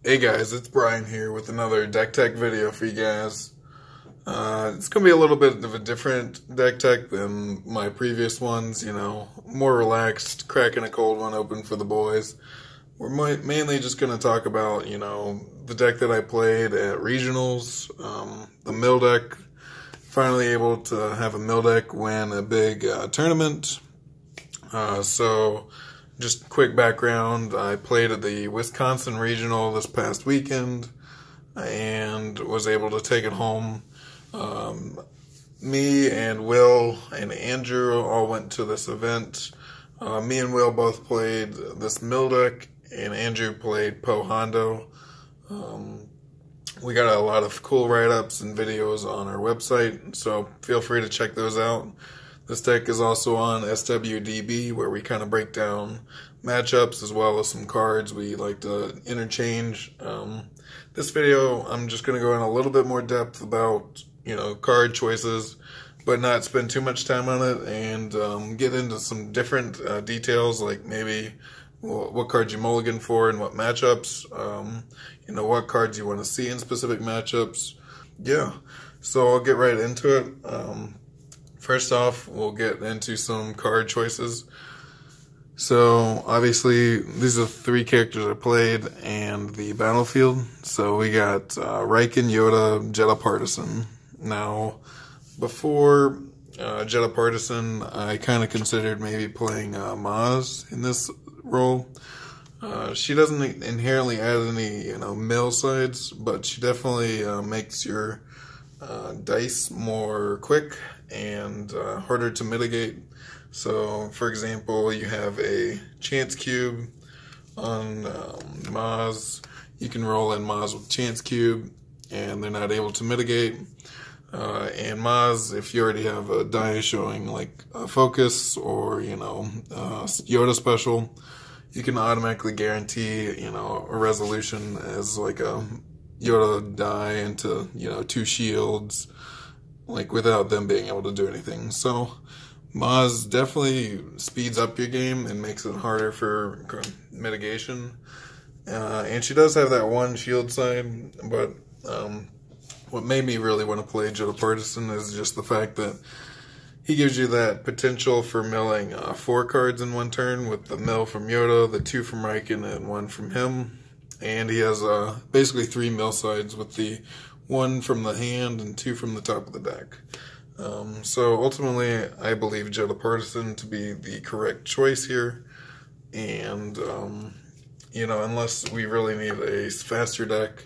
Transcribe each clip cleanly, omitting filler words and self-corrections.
Hey guys, it's Brian here with another deck tech video for you guys. It's going to be a little bit of a different deck tech than my previous ones, more relaxed, cracking a cold one open for the boys. We're mainly just going to talk about, the deck that I played at regionals, the mill deck. Finally able to have a mill deck win a big tournament. So just quick background, I played at the Wisconsin Regional this past weekend and was able to take it home. Me and Will and Andrew all went to this event. Me and Will both played this mill deck and Andrew played PO Hondo. We got a lot of cool write-ups and videos on our website, so feel free to check those out. This deck is also on SWDB, where we kind of break down matchups as well as some cards we like to interchange. This video, I'm just going to go in a little bit more depth about, card choices, but not spend too much time on it, and get into some different details, like maybe what cards you mulligan for and what matchups, what cards you want to see in specific matchups. Yeah, so I'll get right into it. First off, we'll get into some card choices. So, obviously, these are three characters I played and the battlefield. So, we got Rieekan, Yoda, Jedi Partisan. Now, before Jedi Partisan, I kind of considered maybe playing Maz in this role. She doesn't inherently add any, mill sides, but she definitely makes your dice more quick and harder to mitigate. So, for example, you have a chance cube on Maz. You can roll in Maz with chance cube, and they're not able to mitigate. And Maz, if you already have a die showing like a focus or Yoda special, you can automatically guarantee a resolution as like a Yoda die into two shields, like without them being able to do anything. So Maz definitely speeds up your game and makes it harder for mitigation. And she does have that one shield side, but what made me really want to play Jedi Partisan is just the fact that he gives you that potential for milling 4 cards in one turn with the mill from Yoda, the 2 from Rieekan, and 1 from him. And he has basically 3 mill sides with the 1 from the hand and 2 from the top of the deck. So ultimately, I believe Jedi Partisan to be the correct choice here. And, unless we really need a faster deck,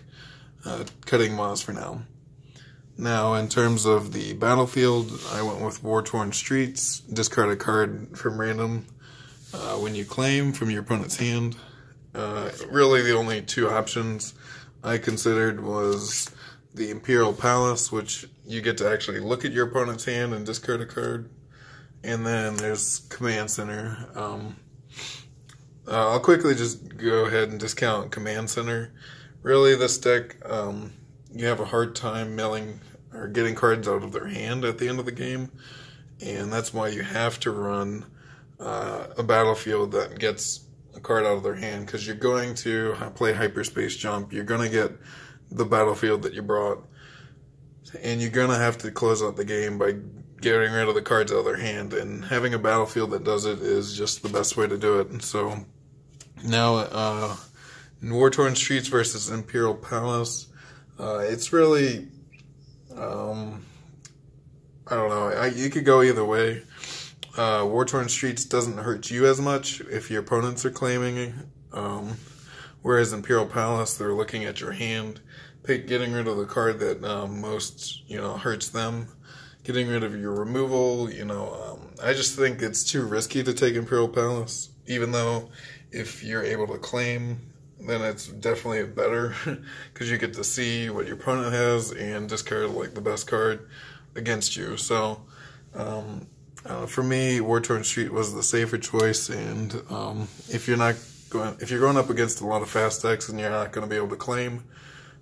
cutting Maz for now. Now, in terms of the battlefield, I went with War-Torn Streets. Discard a card from random when you claim from your opponent's hand. Really, the only 2 options I considered was the Imperial Palace, which you get to actually look at your opponent's hand and discard a card. And then there's Command Center. I'll quickly just go ahead and discount Command Center. Really, this deck, you have a hard time milling or getting cards out of their hand at the end of the game, and that's why you have to run a battlefield that gets a card out of their hand, because you're going to play Hyperspace Jump, you're going to get the battlefield that you brought, and you're going to have to close out the game by getting rid of the cards out of their hand, and having a battlefield that does it is just the best way to do it. And so now in War-Torn Streets versus Imperial Palace, it's really, I don't know, you could go either way. War-Torn Streets doesn't hurt you as much if your opponents are claiming, whereas Imperial Palace, they're looking at your hand, getting rid of the card that most, hurts them, getting rid of your removal, I just think it's too risky to take Imperial Palace, even though if you're able to claim, then it's definitely better, because you get to see what your opponent has and discard like the best card against you. So for me, War-Torn Street was the safer choice, and if you're going up against a lot of fast decks and you're not going to be able to claim,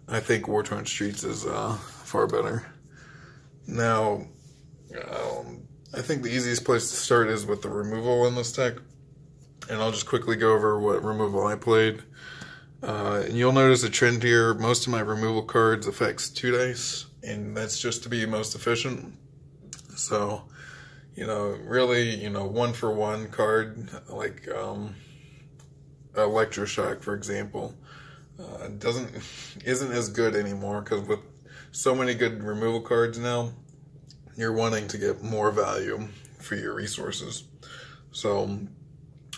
I think War-Torn Streets is far better. Now, I think the easiest place to start is with the removal in this deck, and I'll just quickly go over what removal I played. And you'll notice a trend here. Most of my removal cards affects 2 dice, and that's just to be most efficient. So, really, 1-for-1 card, like Electroshock, for example, isn't as good anymore, because with so many good removal cards now, you're wanting to get more value for your resources. So,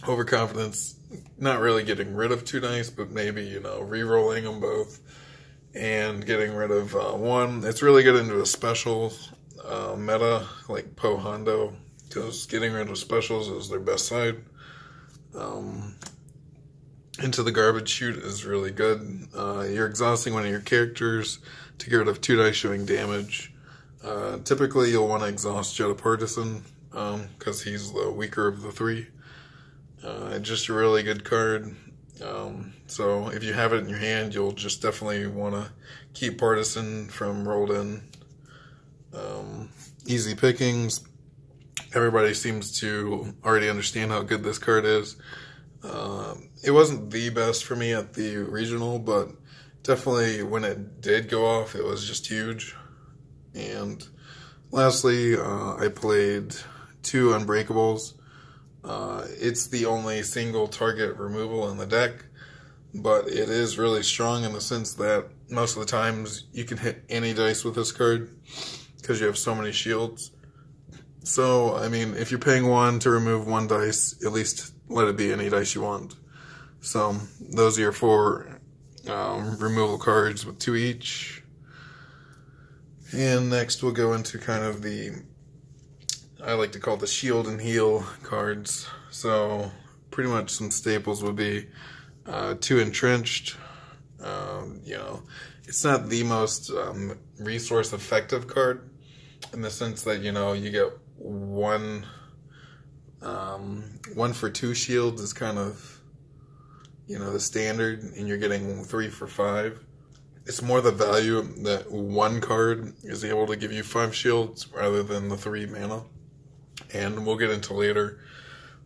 overconfidence, not really getting rid of 2 dice, but maybe, re-rolling them both and getting rid of 1. It's really good into a special meta, like PO Hondo, because getting rid of specials is their best side. Into the garbage chute is really good. You're exhausting one of your characters to get rid of 2 dice showing damage. Typically, you'll want to exhaust Jetta Partisan, because he's the weaker of the 3. Just a really good card. So if you have it in your hand, you'll just definitely want to keep Partisan from rolled in. Easy pickings. Everybody seems to already understand how good this card is. It wasn't the best for me at the regional, but definitely when it did go off, it was just huge. And lastly, I played 2 Unbreakables. It's the only single target removal in the deck, but it is really strong in the sense that most of the times you can hit any dice with this card because you have so many shields. So, I mean, if you're paying 1 to remove 1 dice, at least let it be any dice you want. So, those are your 4 removal cards with 2 each. And next we'll go into kind of I like to call the shield and heal cards. So, pretty much some staples would be 2 entrenched. It's not the most resource effective card in the sense that, you get 1 for 2 shields is kind of, the standard, and you're getting 3 for 5. It's more the value that 1 card is able to give you 5 shields rather than the 3 mana. And we'll get into later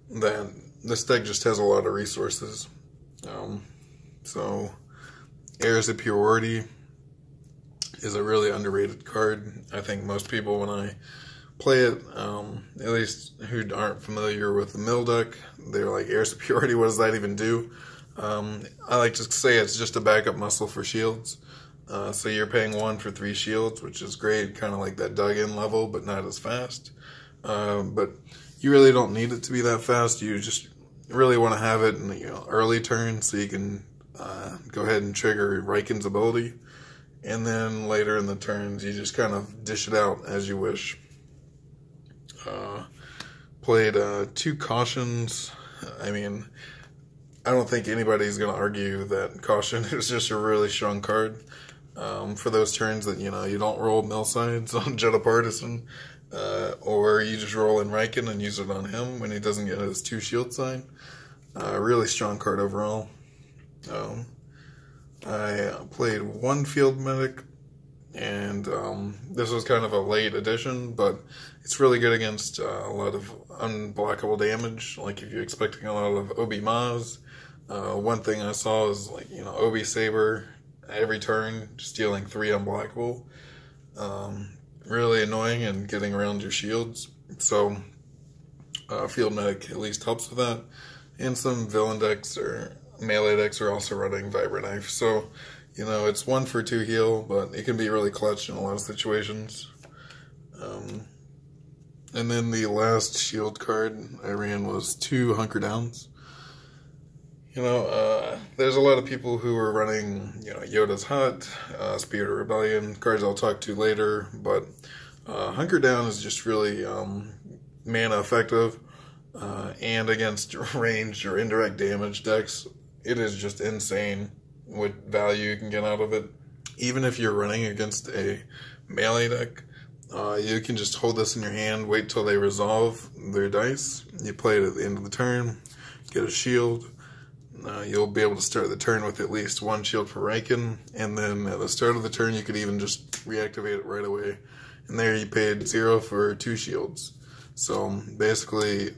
that this deck just has a lot of resources. So, Air Superiority is a really underrated card. I think most people, when I play it, at least who aren't familiar with the mill deck, they're like, Air Superiority, what does that even do? I like to say it's just a backup muscle for shields. So you're paying 1 for 3 shields, which is great, kind of like that dug-in level, but not as fast. But you really don't need it to be that fast. You just really want to have it in the early turn so you can go ahead and trigger Rieekan's ability. And then later in the turns, you just kind of dish it out as you wish. Played 2 cautions. I mean, I don't think anybody's going to argue that caution is just a really strong card. For those turns that, you don't roll mill sides on Jetta Partisan, or you just roll in Rieekan and use it on him when he doesn't get his 2 shield sign. Really strong card overall. I played 1 field medic, and this was kind of a late addition, but it's really good against a lot of unblockable damage. Like if you're expecting a lot of Obi Maz, one thing I saw is like, Obi Saber every turn, just dealing 3 unblockable. Really annoying and getting around your shields. So, field medic at least helps with that. And some villain decks or melee decks are also running Vibrant Knife. So, it's 1 for 2 heal, but it can be really clutch in a lot of situations. And then the last shield card I ran was 2 Hunker Downs. There's a lot of people who are running, Yoda's Hut, Spirit of Rebellion, cards I'll talk to later, but Hunker Down is just really mana effective, and against ranged or indirect damage decks, it is just insane what value you can get out of it. Even if you're running against a melee deck, you can just hold this in your hand, wait till they resolve their dice, you play it at the end of the turn, get a shield. You'll be able to start the turn with at least 1 shield for Rieekan, and then at the start of the turn you could even just reactivate it right away. And there you paid 0 for 2 shields. So basically,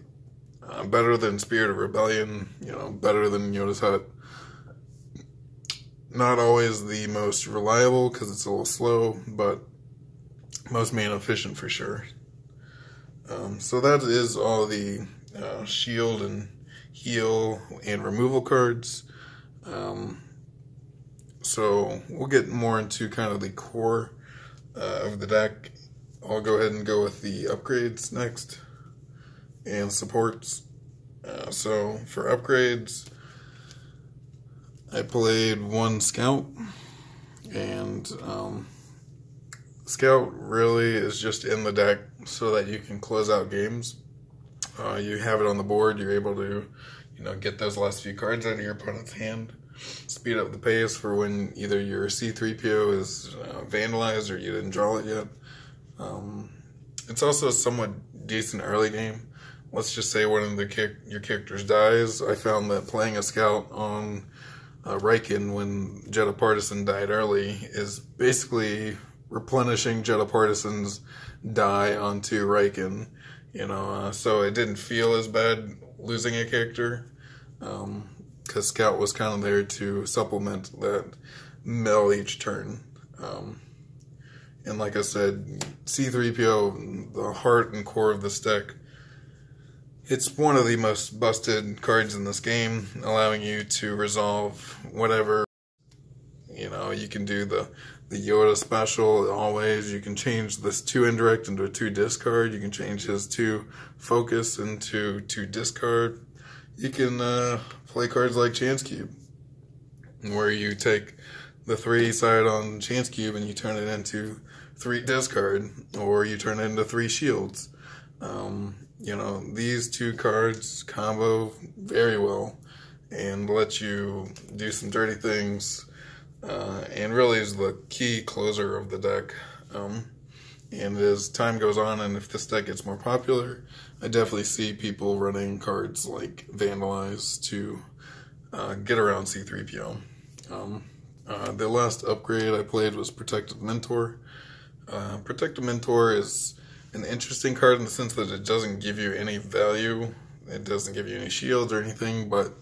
better than Spirit of Rebellion, better than Yoda's Hut. Not always the most reliable because it's a little slow, but most mana efficient for sure. So that is all the shield and heal and removal cards. So we'll get more into kind of the core of the deck. I'll go ahead and go with the upgrades next and supports. So for upgrades, I played one Scout, and Scout really is just in the deck so that you can close out games. You have it on the board, you're able to, get those last few cards out of your opponent's hand, speed up the pace for when either your C-3PO is vandalized or you didn't draw it yet. It's also a somewhat decent early game. Let's just say one of your characters dies. I found that playing a Scout on Rieekan when Jedha Partisan died early is basically replenishing Jedha Partisan's die onto Rieekan, so it didn't feel as bad losing a character, because Scout was kind of there to supplement that mill each turn. And like I said, C-3PO, the heart and core of this deck, it's one of the most busted cards in this game, allowing you to resolve whatever. You can do the Yoda special always. You can change this 2 indirect into a 2 discard. You can change his 2 focus into 2 discard. You can play cards like Chance Cube, where you take the 3 side on Chance Cube and you turn it into 3 discard, or you turn it into 3 shields. These 2 cards combo very well and let you do some dirty things, and really is the key closer of the deck. And as time goes on, and if this deck gets more popular, I definitely see people running cards like Vandalize to get around C-3PO. The last upgrade I played was Protective Mentor. Protective Mentor is an interesting card in the sense that it doesn't give you any value. It doesn't give you any shields or anything, but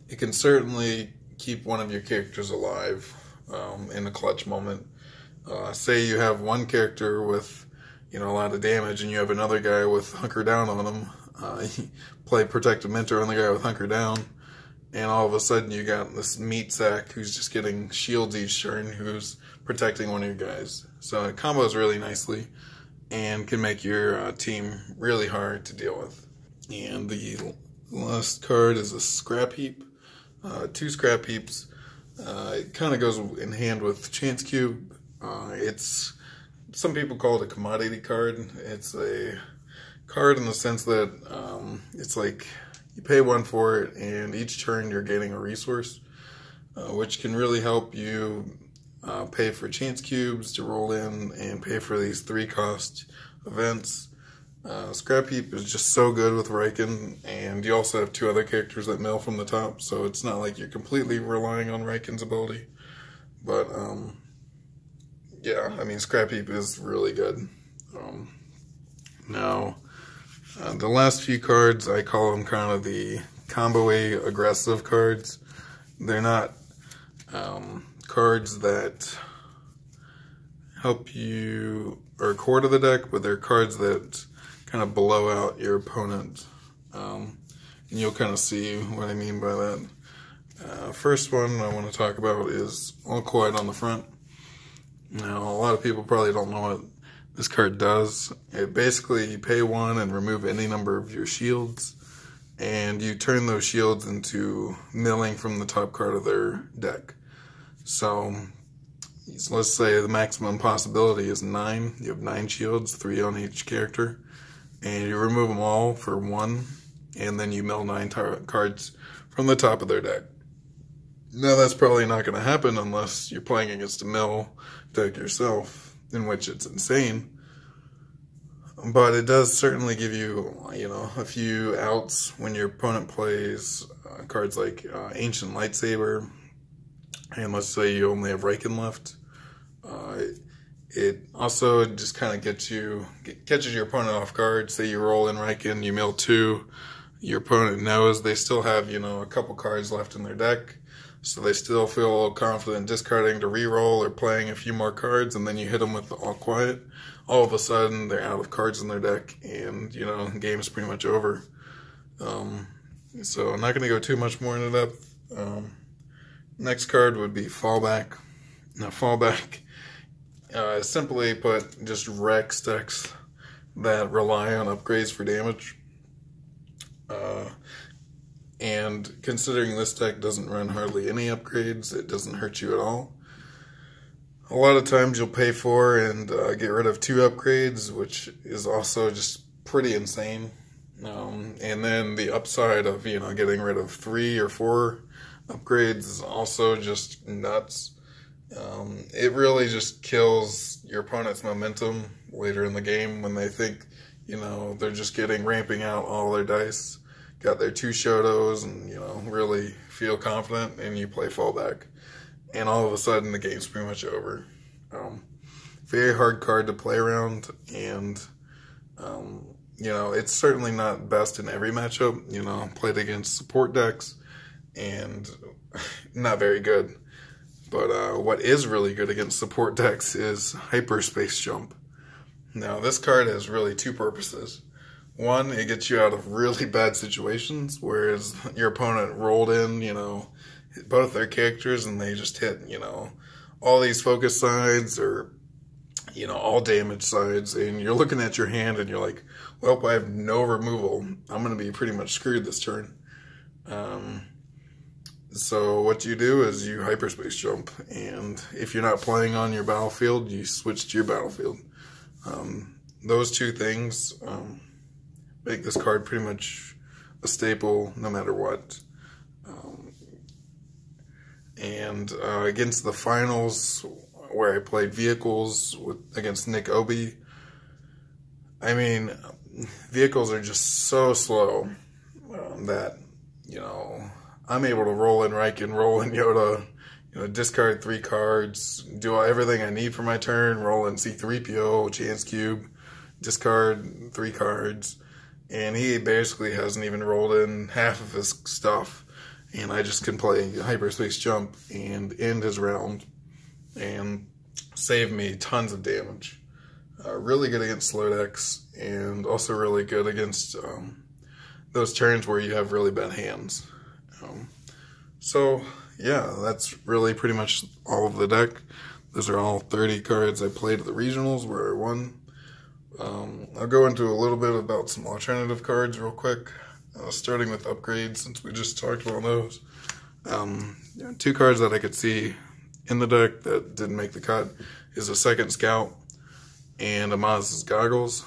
it can certainly keep one of your characters alive in a clutch moment. Say you have one character with a lot of damage and you have another guy with Hunker Down on him. You play Protective Mentor on the guy with Hunker Down, and all of a sudden you got this meat sack who's just getting shields each turn, who's protecting one of your guys. So it combos really nicely and can make your team really hard to deal with. And the last card is a Scrap Heap. 2 Scrap Heaps. It kind of goes in hand with Chance Cube. Some people call it a commodity card. It's a card in the sense that it's like you pay 1 for it, and each turn you're getting a resource, which can really help you pay for Chance Cubes to roll in and pay for these 3-cost events. Scrap Heap is just so good with Rieekan, and you also have 2 other characters that mill from the top, so it's not like you're completely relying on Rieekan's ability. But, yeah, Scrap Heap is really good. Now, the last few cards, I call them kind of the combo-y aggressive cards. They're not cards that help you or core to the deck, but they're cards that kind of blow out your opponent. And you'll kind of see what I mean by that. First one I want to talk about is All Quiet on the Front. Now, a lot of people probably don't know what this card does. It basically, you pay 1 and remove any number of your shields, and you turn those shields into milling from the top card of their deck. So let's say the maximum possibility is 9. You have 9 shields, 3 on each character, and you remove them all for 1, and then you mill 9 cards from the top of their deck. Now, that's probably not going to happen unless you're playing against a mill deck yourself, in which it's insane. But it does certainly give you, a few outs when your opponent plays cards like Ancient Lightsaber, and let's say you only have Rieekan left. It also just kind of catches your opponent off guard. Say you roll in Rieekan, you mill 2, your opponent knows they still have, a couple cards left in their deck. so they still feel confident discarding to reroll or playing a few more cards, and then you hit them with the all quiet. All of a sudden, they're out of cards in their deck, and, you know, the game's pretty much over. So I'm not going to go too much more into depth. Next card would be Fallback. Now, Fallback, simply put, just wrecks decks that rely on upgrades for damage. And considering this deck doesn't run hardly any upgrades, it doesn't hurt you at all. A lot of times you'll pay for and get rid of 2 upgrades, which is also just pretty insane. And then the upside of, you know, getting rid of 3 or 4 upgrades is also just nuts. It really just kills your opponent's momentum later in the game when they think, you know, they're just ramping out all their dice, got their 2 Shotos, and, you know, really feel confident, and you play Fallback. And all of a sudden, the game's pretty much over. Very hard card to play around, and, you know, it's certainly not best in every matchup. You know, played against support decks, and not very good. But what is really good against support decks is Hyperspace Jump. Now, this card has really 2 purposes. One, it gets you out of really bad situations, whereas your opponent rolled in, you know, both their characters, and they just hit, you know, all these focus sides or, you know, all damage sides, and you're looking at your hand and you're like, well, I have no removal. I'm going to be pretty much screwed this turn. So what you do is you Hyperspace Jump, and if you're not playing on your battlefield, you switch to your battlefield. Those 2 things make this card pretty much a staple no matter what. And against the finals, where I played Vehicles against Nick Obi, I mean, Vehicles are just so slow that, you know, I'm able to roll in Rieekan, roll in Yoda, you know, discard 3 cards, do everything I need for my turn, roll in C3PO, Chance Cube, discard 3 cards, and he basically hasn't even rolled in half of his stuff. And I just can play Hyperspace Jump and end his round and save me tons of damage. Really good against slow decks, and also really good against those turns where you have really bad hands. So, yeah, that's really pretty much all of the deck. Those are all 30 cards I played at the regionals where I won. I'll go into a little bit about some alternative cards real quick. Starting with upgrades, since we just talked about those. 2 cards that I could see in the deck that didn't make the cut is a Second Scout and a Maz's Goggles.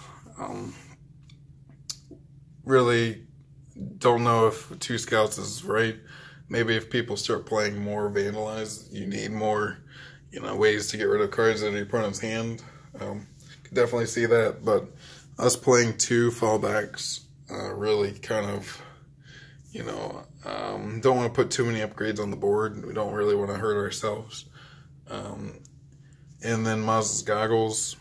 Really don't know if 2 Scouts is right. Maybe if people start playing more Vandalize, you need more, you know, ways to get rid of cards out of your opponent's hand. Could definitely see that, but us playing 2 Fallbacks really kind of, you know, don't want to put too many upgrades on the board. We don't really want to hurt ourselves. And then Maz's Goggles.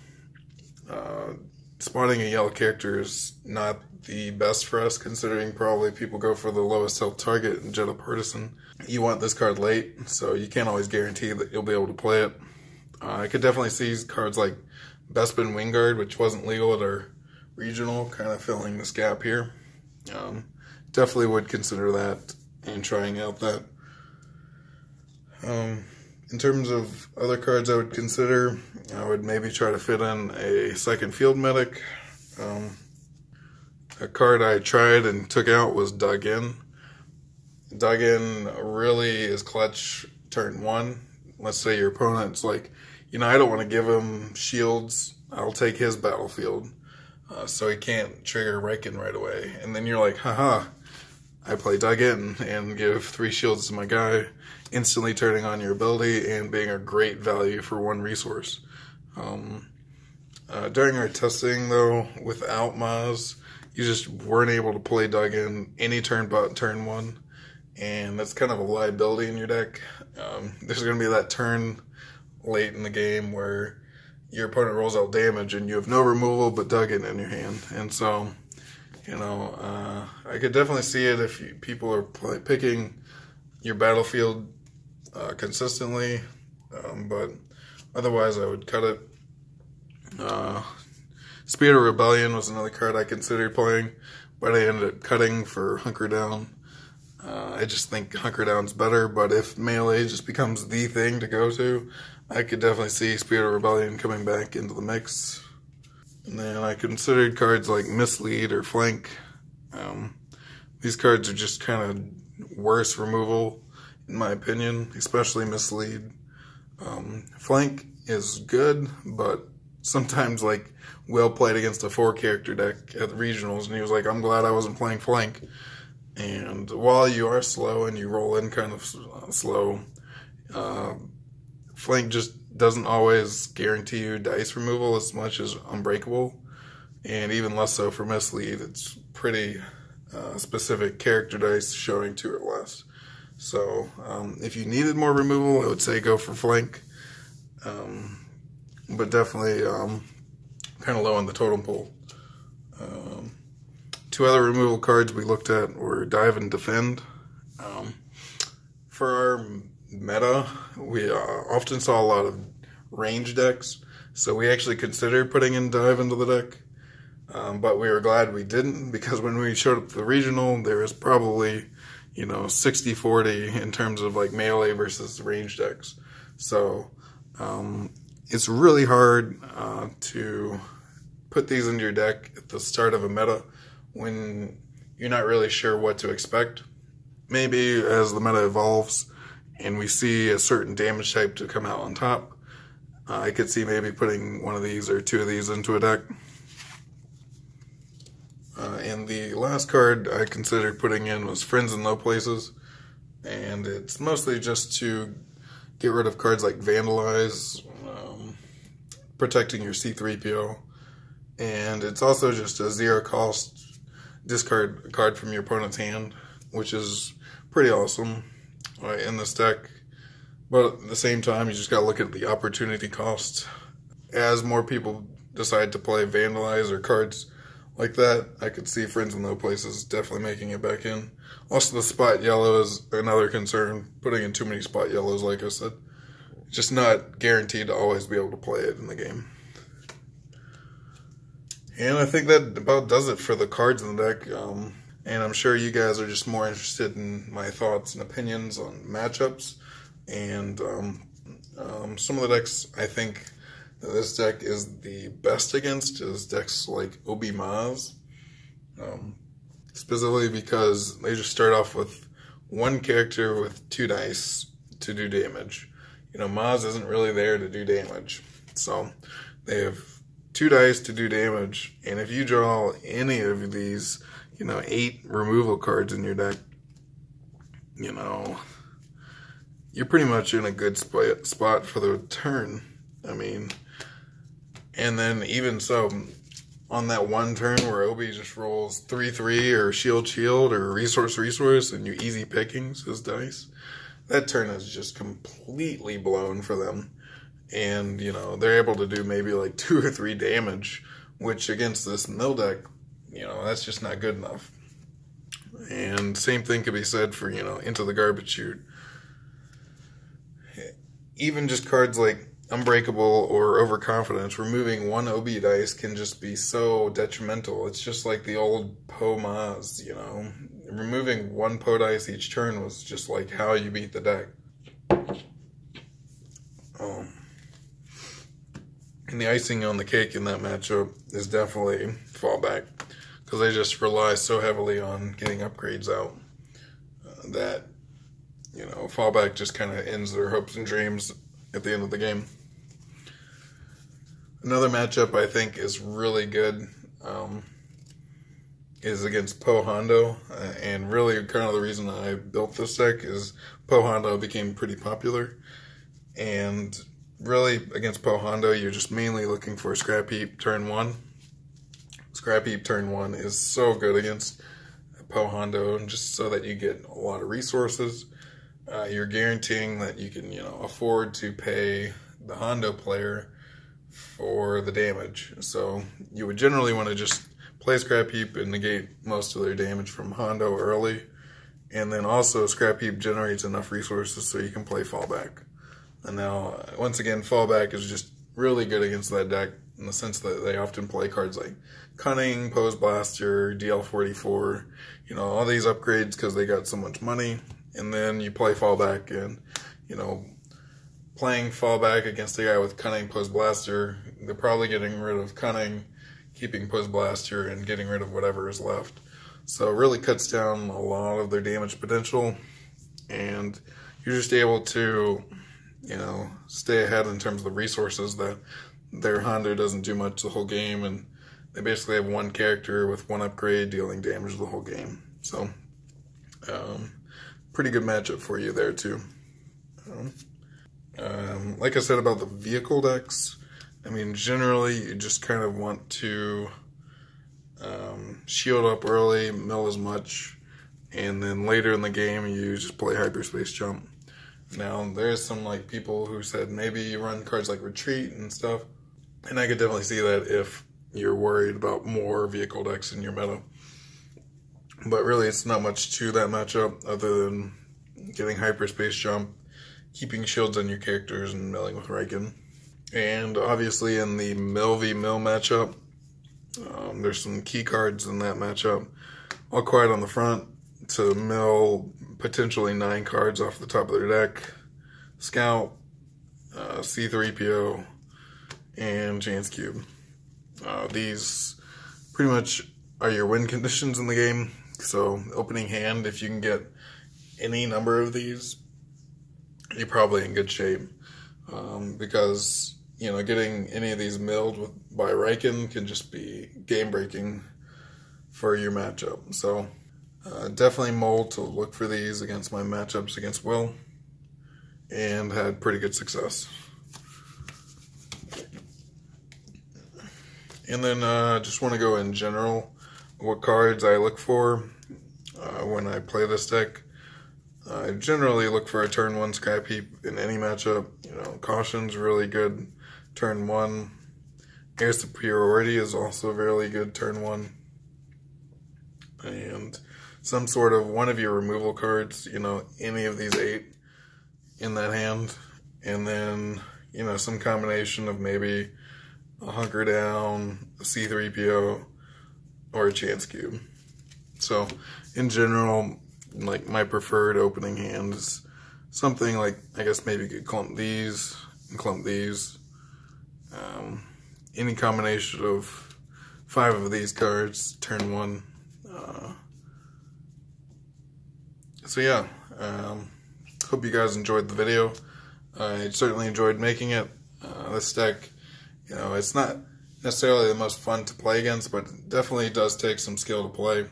Spawning a yellow character is not the best for us, considering probably people go for the lowest health target in Jedi Partisan. You want this card late, so you can't always guarantee that you'll be able to play it. I could definitely see cards like Bespin Wingguard, which wasn't legal at our regional, kind of filling this gap here. Definitely would consider that and trying out that. In terms of other cards I would consider, I would maybe try to fit in a second field medic. A card I tried and took out was Dug In. Dug In really is clutch turn 1. Let's say your opponent's like, you know, I don't want to give him shields. I'll take his battlefield. So he can't trigger Rieekan right away. And then you're like, haha, I play Dug In and give 3 shields to my guy, instantly turning on your ability and being a great value for 1 resource. During our testing, though, without Maz, you just weren't able to play Dug In any turn but turn 1. And that's kind of a liability in your deck. There's going to be that turn late in the game where your opponent rolls out damage and you have no removal but Dug In your hand. And so, you know, I could definitely see it if people are picking your battlefield consistently, but otherwise I would cut it. Spirit of Rebellion was another card I considered playing, but I ended up cutting for Hunker Down. I just think Hunker Down's better, but if melee just becomes the thing to go to, I could definitely see Spirit of Rebellion coming back into the mix. And then I considered cards like Mislead or Flank. These cards are just kind of worse removal, in my opinion, especially Mislead. Flank is good, but sometimes, like, Will played against a 4-character deck at the regionals, and he was like, I'm glad I wasn't playing Flank. And while you are slow and you roll in kind of slow, Flank just doesn't always guarantee you dice removal as much as Unbreakable, and even less so for Mislead. It's pretty specific character dice showing 2 or less. So if you needed more removal, I would say go for Flank, but definitely kind of low on the totem pole. 2 other removal cards we looked at were Dive and Defend. For our meta, we often saw a lot of range decks, so we actually considered putting in Dive into the deck, but we were glad we didn't, because when we showed up to the regional, there was probably, 60-40 in terms of like melee versus range decks. So it's really hard to put these into your deck at the start of a meta when you're not really sure what to expect. Maybe as the meta evolves and we see a certain damage type to come out on top, I could see maybe putting one of these or 2 of these into a deck. And the last card I considered putting in was Friends in Low Places, and it's mostly just to get rid of cards like Vandalize, protecting your C3PO, and it's also just a 0 cost discard a card from your opponent's hand, which is pretty awesome in this deck. But at the same time, you just gotta look at the opportunity cost. As more people decide to play Vandalize or cards like that, I could see Friends in Low Places definitely making it back in. Also, the spot yellow is another concern. Putting in too many spot yellows, like I said, just not guaranteed to always be able to play it in the game. And I think that about does it for the cards in the deck. And I'm sure you guys are just more interested in my thoughts and opinions on matchups. And some of the decks I think that this deck is the best against is decks like Obi Maz. Specifically because they just start off with 1 character with 2 dice to do damage. Maz isn't really there to do damage. So they have 2 dice to do damage, and if you draw any of these, 8 removal cards in your deck, you're pretty much in a good spot for the turn. I mean, and then even so, on that one turn where Obi just rolls 3/3 or shield or resource, and you easy pickings his dice, that turn is just completely blown for them. And, they're able to do maybe like 2 or 3 damage, which against this mill deck, that's just not good enough. And same thing could be said for, Into the Garbage Chute. Even just cards like Unbreakable or Overconfidence, removing 1 OB dice can just be so detrimental. It's just like the old PO Maz, Removing 1 PO dice each turn was just like how you beat the deck. And the icing on the cake in that matchup is definitely Fallback, because they just rely so heavily on getting upgrades out that, Fallback just kind of ends their hopes and dreams at the end of the game. Another matchup I think is really good is against PO Hondo, and really kind of the reason I built this deck is PO Hondo became pretty popular, and really, against PO Hondo, you're just mainly looking for Scrap Heap turn 1. Scrap Heap turn 1 is so good against PO Hondo, and just so that you get a lot of resources. You're guaranteeing that you can, afford to pay the Hondo player for the damage. So you would generally want to just play Scrap Heap and negate most of their damage from Hondo early, And then also Scrap Heap generates enough resources so you can play Fallback. And now, once again, Fallback is just really good against that deck in the sense that they often play cards like Cunning, Pose Blaster, DL44, you know, all these upgrades because they got so much money. And then you play Fallback, and, you know, playing Fallback against a guy with Cunning, Pose Blaster, they're probably getting rid of Cunning, keeping Pose Blaster, and getting rid of whatever is left. So it really cuts down a lot of their damage potential, and you're just able to, you know, stay ahead in terms of the resources. That their Hondo doesn't do much the whole game, and they basically have one character with one upgrade dealing damage the whole game. So, pretty good matchup for you there too. Like I said about the vehicle decks, I mean, generally you just kind of want to shield up early, mill as much, and then later in the game you just play Hyperspace Jump. Now, there's some like people who said maybe you run cards like Retreat and stuff, and I could definitely see that if you're worried about more vehicle decks in your meta. But really, it's not much to that matchup other than getting Hyperspace Jump, keeping shields on your characters, and milling with Rieekan. And obviously in the mill v mill matchup, there's some key cards in that matchup. All Quiet on the front to mill potentially 9 cards off the top of their deck. Scout, C3PO, and Chance Cube. These pretty much are your win conditions in the game. So opening hand, if you can get any number of these, you're probably in good shape. Because, you know, getting any of these milled by Rieekan can just be game-breaking for your matchup. So, definitely mold to look for these against my matchups against Will, and had pretty good success. And then, just want to go in general, what cards I look for when I play this deck. I generally look for a turn 1 Scrap Heap in any matchup. You know, Caution's really good turn 1. Heir Superiority is also really good turn 1. And some sort of one of your removal cards, you know, any of these 8 in that hand. And then, you know, some combination of maybe a Hunker Down, a C3PO, or a Chance Cube. So, in general, like my preferred opening hand is something like, I guess maybe you could clump these and clump these. Any combination of 5 of these cards, turn 1. So yeah, hope you guys enjoyed the video. I certainly enjoyed making it. This deck, you know, it's not necessarily the most fun to play against, but it definitely does take some skill to play.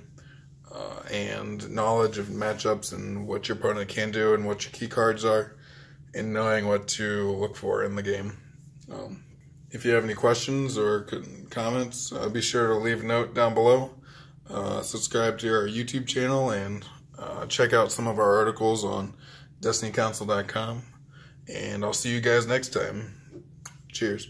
And knowledge of matchups and what your opponent can do and what your key cards are, and knowing what to look for in the game. If you have any questions or comments, be sure to leave a note down below. Subscribe to our YouTube channel, and check out some of our articles on DestinyCouncil.com. And I'll see you guys next time. Cheers.